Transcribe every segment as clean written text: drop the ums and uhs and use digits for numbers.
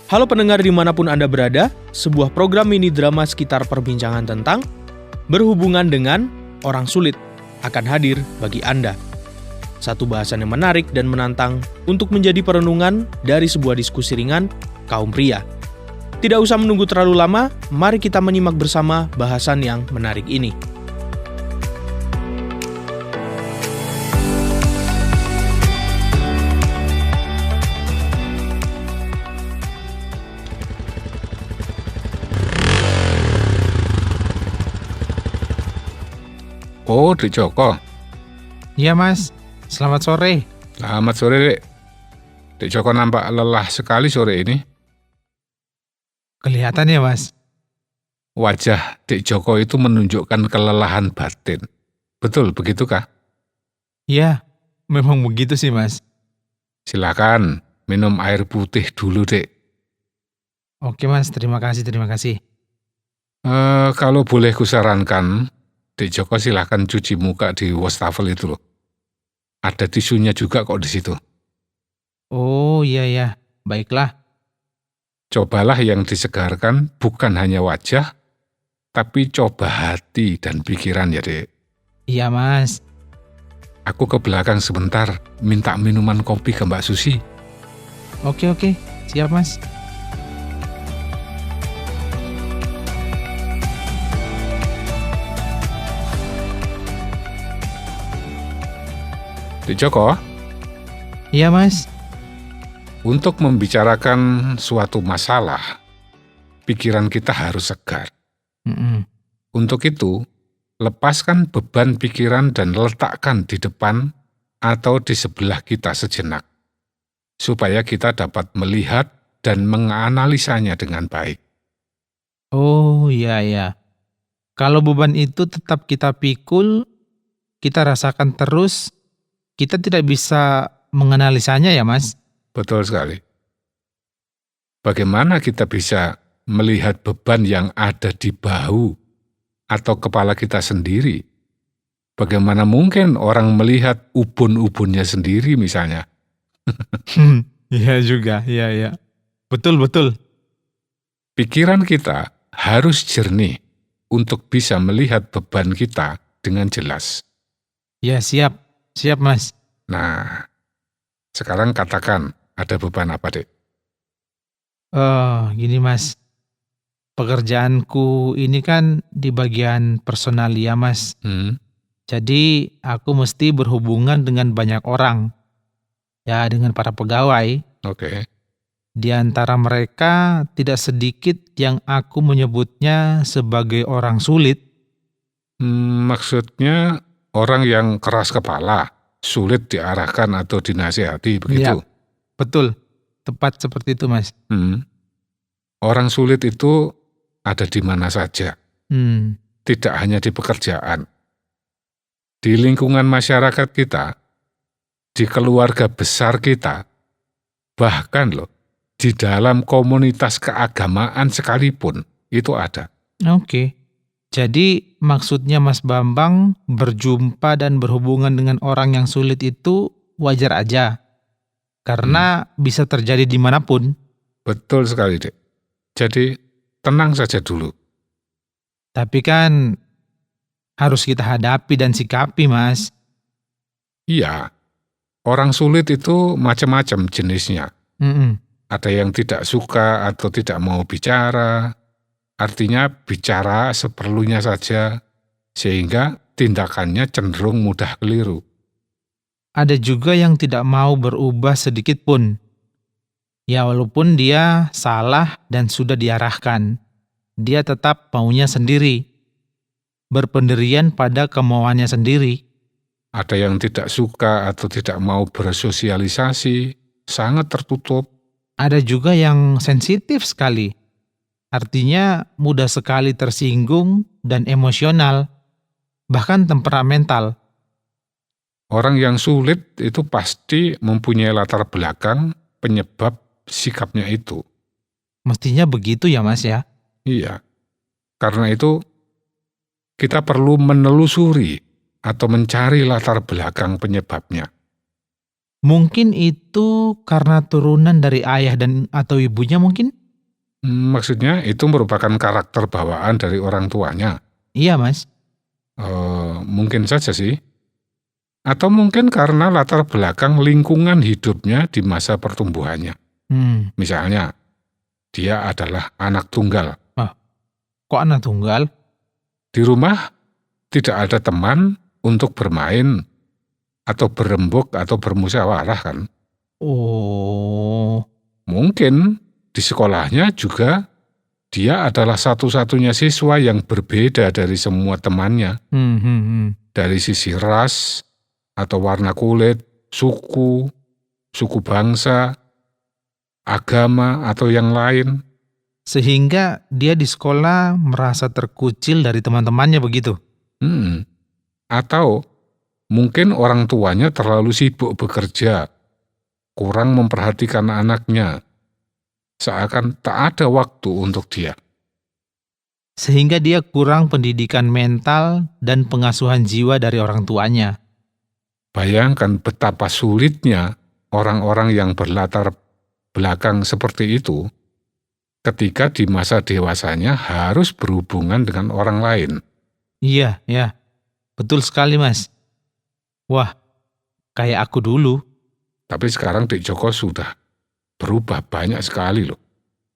Halo pendengar dimanapun Anda berada, sebuah program mini drama sekitar perbincangan tentang berhubungan dengan orang sulit akan hadir bagi Anda. Satu bahasan yang menarik dan menantang untuk menjadi perenungan dari sebuah diskusi ringan kaum pria. Tidak usah menunggu terlalu lama, mari kita menyimak bersama bahasan yang menarik ini. Oh, Dek Joko. Iya mas, selamat sore. Selamat sore, Dek. Dek Joko nampak lelah sekali sore ini. Kelihatan ya mas? Wajah Dek Joko itu menunjukkan kelelahan batin. Betul, begitukah? Iya, memang begitu sih mas. Silakan minum air putih dulu, Dek. Oke mas, terima kasih. Kalau boleh kusarankan, Dek Joko silakan cuci muka di wastafel itu loh. Ada tisunya juga kok di situ. Oh iya, baiklah. Cobalah yang disegarkan bukan hanya wajah, tapi coba hati dan pikiran ya, Dek. Iya mas. Aku ke belakang sebentar, minta minuman kopi ke Mbak Susi. Oke, siap mas. Dek Joko, Iya mas. untuk membicarakan suatu masalah, pikiran kita harus segar. Untuk itu, lepaskan beban pikiran dan letakkan di depan atau di sebelah kita sejenak, supaya kita dapat melihat dan menganalisanya dengan baik. Oh iya. Kalau beban itu tetap kita pikul, kita rasakan terus, kita tidak bisa menganalisanya ya mas? Betul sekali. Bagaimana kita bisa melihat beban yang ada di bahu atau kepala kita sendiri? Bagaimana mungkin orang melihat ubun-ubunnya sendiri misalnya? Iya juga, iya. Betul. Pikiran kita harus jernih untuk bisa melihat beban kita dengan jelas. Ya siap mas. Nah, sekarang katakan ada beban apa, Dek? Gini mas, pekerjaanku ini kan di bagian personalia mas. Jadi aku mesti berhubungan dengan banyak orang. Ya dengan para pegawai. Oke. Di antara mereka tidak sedikit yang aku menyebutnya sebagai orang sulit. Maksudnya orang yang keras kepala, sulit diarahkan atau dinasihati, begitu? Ya, betul. Tepat seperti itu mas. Orang sulit itu ada di mana saja. Tidak hanya di pekerjaan. Di lingkungan masyarakat kita, di keluarga besar kita, bahkan loh, di dalam komunitas keagamaan sekalipun, itu ada. Oke. Jadi maksudnya Mas Bambang berjumpa dan berhubungan dengan orang yang sulit itu wajar aja. Karena bisa terjadi dimanapun. Betul sekali, Dek. Jadi tenang saja dulu. Tapi kan harus kita hadapi dan sikapi, Mas. Iya, orang sulit itu macam-macam jenisnya. Ada yang tidak suka atau tidak mau bicara, artinya bicara seperlunya saja, sehingga tindakannya cenderung mudah keliru. Ada juga yang tidak mau berubah sedikit pun. Ya walaupun dia salah dan sudah diarahkan, dia tetap maunya sendiri. Berpendirian pada kemauannya sendiri. Ada yang tidak suka atau tidak mau bersosialisasi, sangat tertutup. Ada juga yang sensitif sekali. Artinya mudah sekali tersinggung dan emosional, bahkan temperamental. Orang yang sulit itu pasti mempunyai latar belakang penyebab sikapnya itu. Mestinya begitu ya mas ya? Iya, karena itu kita perlu menelusuri atau mencari latar belakang penyebabnya. Mungkin itu karena turunan dari ayah dan atau ibunya mungkin? Maksudnya itu merupakan karakter bawaan dari orang tuanya. Iya, Mas. Mungkin saja sih. Atau mungkin karena latar belakang lingkungan hidupnya di masa pertumbuhannya. Misalnya, dia adalah anak tunggal. Kok anak tunggal? Di rumah tidak ada teman untuk bermain atau berembuk atau bermusyawarah kan. Oh. Mungkin di sekolahnya juga dia adalah satu-satunya siswa yang berbeda dari semua temannya. Dari sisi ras atau warna kulit, suku bangsa, agama atau yang lain. Sehingga dia di sekolah merasa terkucil dari teman-temannya begitu? Atau mungkin orang tuanya terlalu sibuk bekerja, kurang memperhatikan anaknya, seakan tak ada waktu untuk dia. Sehingga dia kurang pendidikan mental dan pengasuhan jiwa dari orang tuanya. Bayangkan betapa sulitnya orang-orang yang berlatar belakang seperti itu ketika di masa dewasanya harus berhubungan dengan orang lain. Iya, betul sekali, Mas. Wah, kayak aku dulu. Tapi sekarang Dek Joko sudah berubah banyak sekali loh.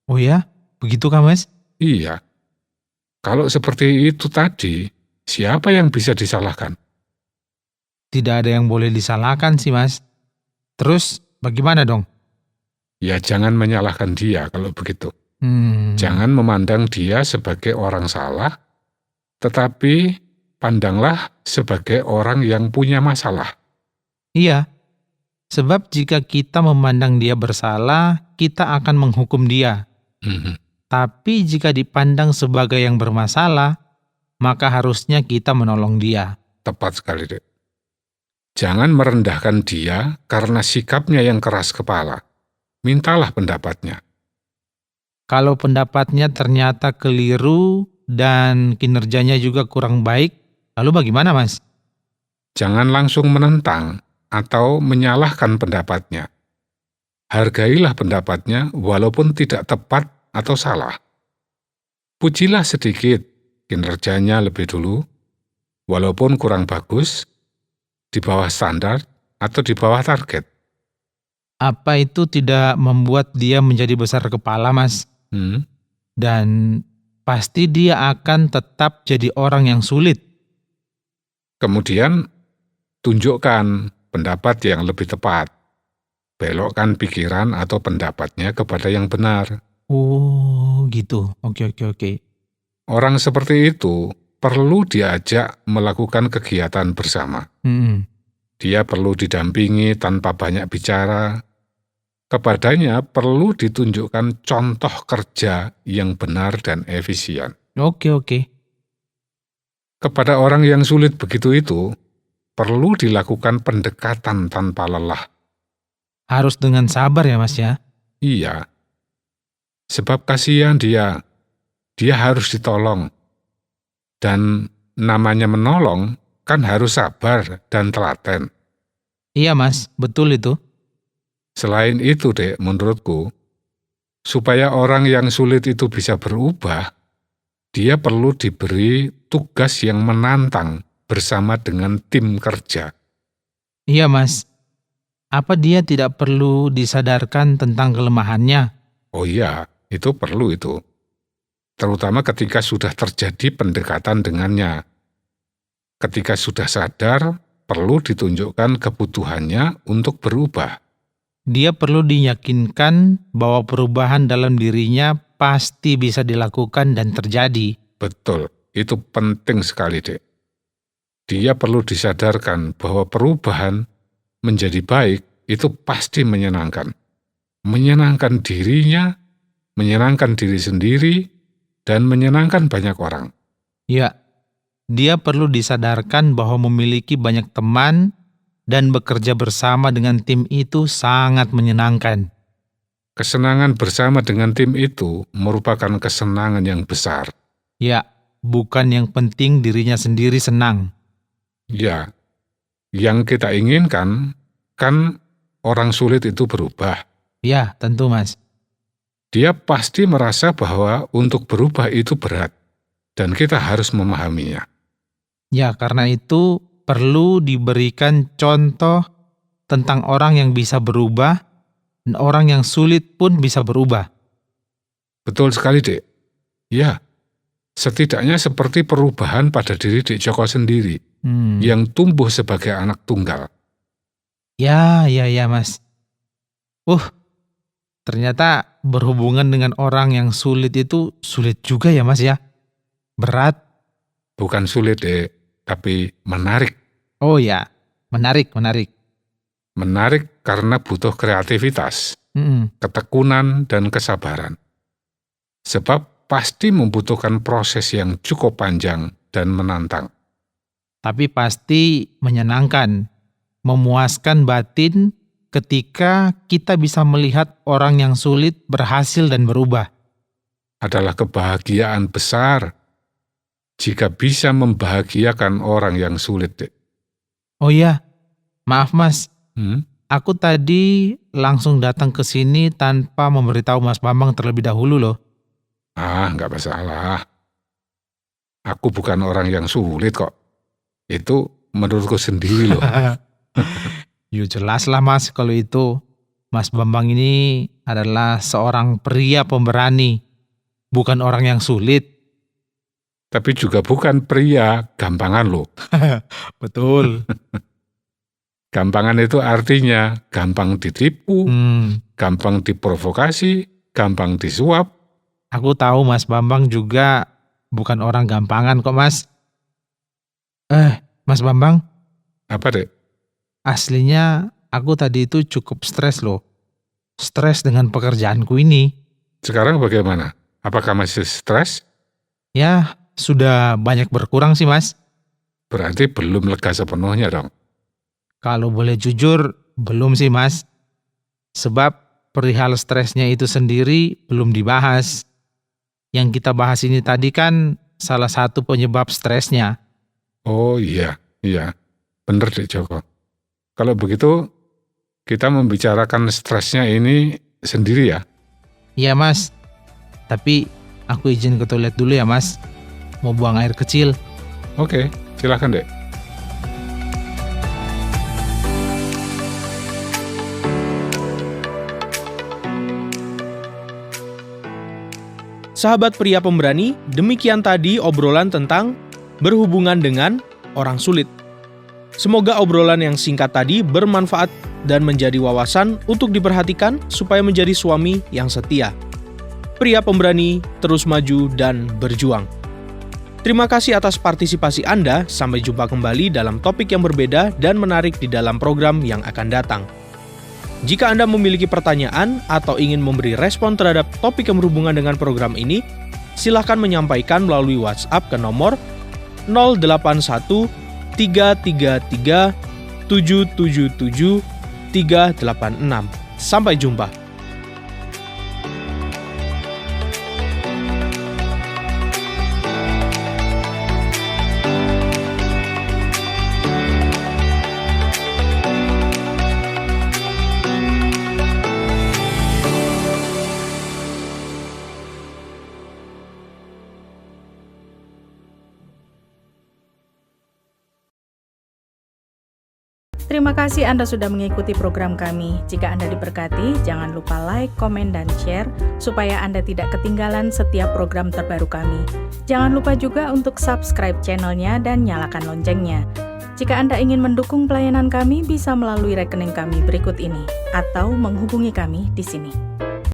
Oh ya? Begitu kah, Mas? Iya. Kalau seperti itu tadi, siapa yang bisa disalahkan? Tidak ada yang boleh disalahkan sih, Mas. Terus bagaimana dong? Ya jangan menyalahkan dia kalau begitu. Jangan memandang dia sebagai orang salah, tetapi pandanglah sebagai orang yang punya masalah. Iya, sebab jika kita memandang dia bersalah, kita akan menghukum dia. Tapi jika dipandang sebagai yang bermasalah, maka harusnya kita menolong dia. Tepat sekali, Dek. Jangan merendahkan dia karena sikapnya yang keras kepala. Mintalah pendapatnya. Kalau pendapatnya ternyata keliru dan kinerjanya juga kurang baik, lalu bagaimana, Mas? Jangan langsung menentang atau menyalahkan pendapatnya. Hargailah pendapatnya walaupun tidak tepat atau salah. Pujilah sedikit kinerjanya lebih dulu, walaupun kurang bagus, di bawah standar atau di bawah target. Apa itu tidak membuat dia menjadi besar kepala, Mas? Dan pasti dia akan tetap jadi orang yang sulit. Kemudian, tunjukkan pendapat yang lebih tepat. Belokkan pikiran atau pendapatnya kepada yang benar. Oh, gitu. Oke. Orang seperti itu perlu diajak melakukan kegiatan bersama. Dia perlu didampingi tanpa banyak bicara. Kepadanya perlu ditunjukkan contoh kerja yang benar dan efisien. Oke. Kepada orang yang sulit begitu itu, perlu dilakukan pendekatan tanpa lelah. Harus dengan sabar ya, Mas ya? Iya, sebab kasihan dia harus ditolong. Dan namanya menolong kan harus sabar dan telaten. Iya, Mas, betul itu. Selain itu, Dek, menurutku, supaya orang yang sulit itu bisa berubah, dia perlu diberi tugas yang menantang bersama dengan tim kerja. Iya, Mas. Apa dia tidak perlu disadarkan tentang kelemahannya? Oh iya, itu perlu itu. Terutama ketika sudah terjadi pendekatan dengannya. Ketika sudah sadar, perlu ditunjukkan kebutuhannya untuk berubah. Dia perlu diyakinkan bahwa perubahan dalam dirinya pasti bisa dilakukan dan terjadi. Betul, itu penting sekali, Dek. Dia perlu disadarkan bahwa perubahan menjadi baik itu pasti menyenangkan. Menyenangkan dirinya, menyenangkan diri sendiri, dan menyenangkan banyak orang. Ya, dia perlu disadarkan bahwa memiliki banyak teman dan bekerja bersama dengan tim itu sangat menyenangkan. Kesenangan bersama dengan tim itu merupakan kesenangan yang besar. Ya, bukan yang penting dirinya sendiri senang. Ya, yang kita inginkan kan orang sulit itu berubah. Ya, tentu, Mas. dia pasti merasa bahwa untuk berubah itu berat, dan kita harus memahaminya. Ya, karena itu perlu diberikan contoh tentang orang yang bisa berubah dan orang yang sulit pun bisa berubah. Betul sekali, Dek. Ya, setidaknya seperti perubahan pada diri Dek Joko sendiri, yang tumbuh sebagai anak tunggal. Ya, Mas. Ternyata berhubungan dengan orang yang sulit itu sulit juga ya, Mas ya. Berat. Bukan sulit, Dek, tapi menarik. Oh ya, menarik. Menarik karena butuh kreativitas, ketekunan, dan kesabaran. Sebab pasti membutuhkan proses yang cukup panjang dan menantang. Tapi pasti menyenangkan, memuaskan batin ketika kita bisa melihat orang yang sulit berhasil dan berubah. Adalah kebahagiaan besar jika bisa membahagiakan orang yang sulit, Dek. Oh iya, maaf Mas. Hmm? Aku tadi langsung datang ke sini tanpa memberitahu Mas Bambang terlebih dahulu loh. Nggak masalah. Aku bukan orang yang sulit kok. Itu menurutku sendiri loh. Ya jelaslah Mas kalau itu. Mas Bambang ini adalah seorang pria pemberani, bukan orang yang sulit. Tapi juga bukan pria gampangan loh. Betul. Gampangan itu artinya gampang ditipu, gampang diprovokasi, gampang disuap. Aku tahu Mas Bambang juga bukan orang gampangan kok Mas. Mas Bambang. Apa, Dek? Aslinya aku tadi itu cukup stres loh. Stres dengan pekerjaanku ini. Sekarang bagaimana? Apakah masih stres? Ya, sudah banyak berkurang sih Mas. Berarti belum lega sepenuhnya dong. Kalau boleh jujur, belum sih Mas. Sebab perihal stresnya itu sendiri belum dibahas. Yang kita bahas ini tadi kan salah satu penyebab stresnya. Oh iya. Bener Dek Joko. Kalau begitu, kita membicarakan stresnya ini sendiri ya? Iya Mas. Tapi aku izin ke toilet dulu ya Mas. Mau buang air kecil. Oke, silakan Dek. Sahabat pria pemberani, demikian tadi obrolan tentang berhubungan dengan orang sulit. Semoga obrolan yang singkat tadi bermanfaat dan menjadi wawasan untuk diperhatikan supaya menjadi suami yang setia. Pria pemberani terus maju dan berjuang. Terima kasih atas partisipasi Anda. Sampai jumpa kembali dalam topik yang berbeda dan menarik di dalam program yang akan datang. Jika Anda memiliki pertanyaan atau ingin memberi respon terhadap topik yang berhubungan dengan program ini, silakan menyampaikan melalui WhatsApp ke nomor 081 333 777 386. Sampai jumpa. Terima kasih Anda sudah mengikuti program kami. Jika Anda diberkati, jangan lupa like, komen, dan share supaya Anda tidak ketinggalan setiap program terbaru kami. Jangan lupa juga untuk subscribe channelnya dan nyalakan loncengnya. Jika Anda ingin mendukung pelayanan kami, bisa melalui rekening kami berikut ini atau menghubungi kami di sini.